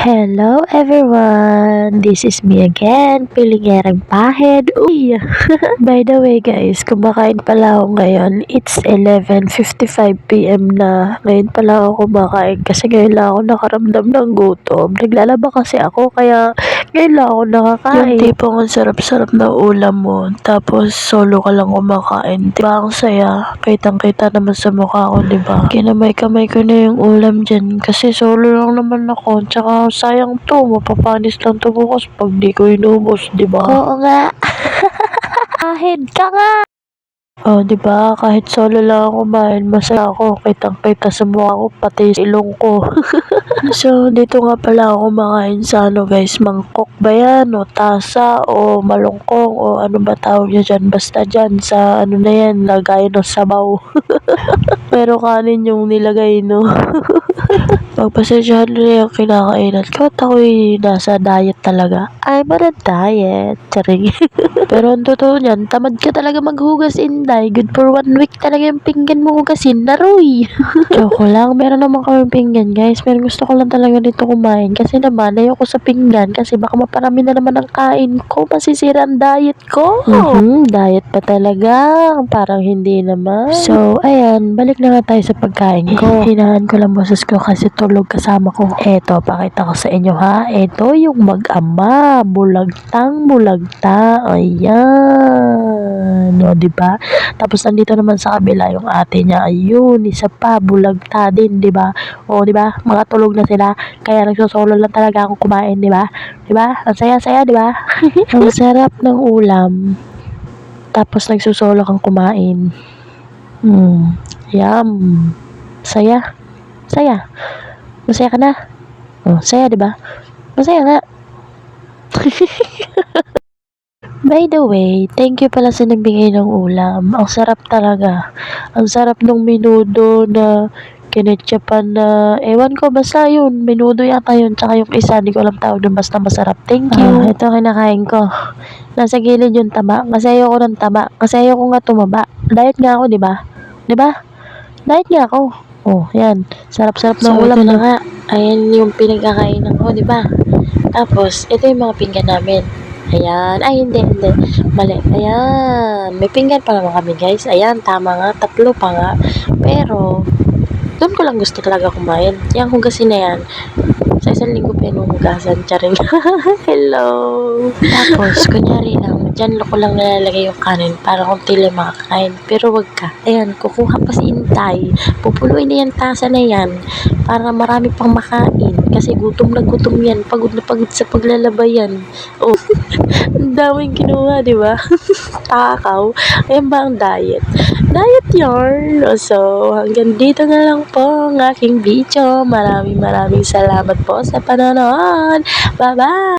Hello everyone! This is me again, Pilingerang Pahid. Uy! By the way guys, kumakain pala ako ngayon. It's 11:55 PM na. Ngayon pala ako kumakain kasi ngayon lang ako nakaramdam ng gutom. Naglalaba kasi ako kaya ngayon lang ako nakakain. Yung tipong ang sarap-sarap na ulam mo tapos solo ka lang kumakain. Diba ang saya? Kitang-kita naman sa mukha ko, diba? Kinamay-kamay ko na yung ulam dyan kasi solo lang naman ako. Tsaka sayang to, mapapanis lang to bukas pag di ko inubos, diba? Oo nga. Ahid ka nga. Oh, diba? Kahit solo lang ako kumain, masaya ako. Kitang-kita sa mukha ko, pati sa ilong ko. So, dito nga pala ako kumakain sa guys, mangkok ba yan? O tasa? O malungkong? O ano ba tawag niya dyan? Basta dyan sa na yan, lagay ng sabaw. Pero kanin yung nilagay, no? Pagpasensyahan nila yung kinakainan ko at ako'y nasa diet talaga. I'm on a diet. Charing. Pero ang totoo niyan, tamad ka talaga maghugas, Inday. Good for 1 week talaga yung pinggan mo hugasin. Naroy! Joke lang. Meron naman kami pinggan, guys. Pero gusto ko lang talaga dito kumain. Kasi naman, ayoko sa pinggan. Kasi baka maparami na naman ang kain ko. Masisira ang diet ko. Diet pa talaga. Parang hindi naman. So, ayan. Balik na nga tayo sa pagkain ko. Hinahan ko lang boses ko kasi tulog kasama ko. Eto, pakita ko sa inyo ha. Eto yung mag-ama. Bulagtang bulagta. Ayan. O, diba? Tapos nandito naman sa kabila yung ate niya. Ayun, isa pa. Bulagta din, diba? O, diba? Mga tulog na sila. Kaya nagsosolo lang talaga ako kumain, diba? Diba? Ang saya-saya, diba? Ang sarap ng ulam. Tapos nagsusolo kang kumain. Yum. Saya. Saya. Masaya ka na? Oh, saya, diba? Masaya nga. By the way, thank you pala sa nagbigay ng ulam. Ang sarap talaga. Ang sarap ng menudo na kinetchapan na, ewan ko, basta yun. Menudo yata yun. Tsaka yung isa, hindi ko alam tawag doon. Basta masarap. Thank you. Ito kinakain ko. Nasa gilid yung taba. Kasi ayoko ng taba. Kasi ayoko nga tumaba. Diet nga ako, diba? Diba? Diet nga ako. Oh, yan. Sarap-sarap ng ulam na nga. Ayan yung pinagkakainan ko, diba? Tapos, ito yung mga pinggan namin. Ayan. Ay, hindi. Mali. Ayan. May pinggan pa naman kami, guys. Ayan, tama nga. 3 pa nga. Pero, doon ko lang gusto talaga kumain. Yung hugasin na yan. Sa isang linggo pa yung hugasan. Charing. Hello. Tapos, kunyari lang, dyan ko lang nalalagay yung kanin para konti lang makakain. Pero wag ka. Ayan, kukuha pa si Intay. Pupuluin na yung tasa na yan para marami pang makain. Kasi gutom na gutom yan. Pagod na pagod sa paglalaba yan. Oh, ang daming kinuha, di ba? Takaw. Ayan ba ang diet? Diet yarn. So, hanggang dito na lang po ang aking video. Maraming salamat po sa panonood. Bye-bye!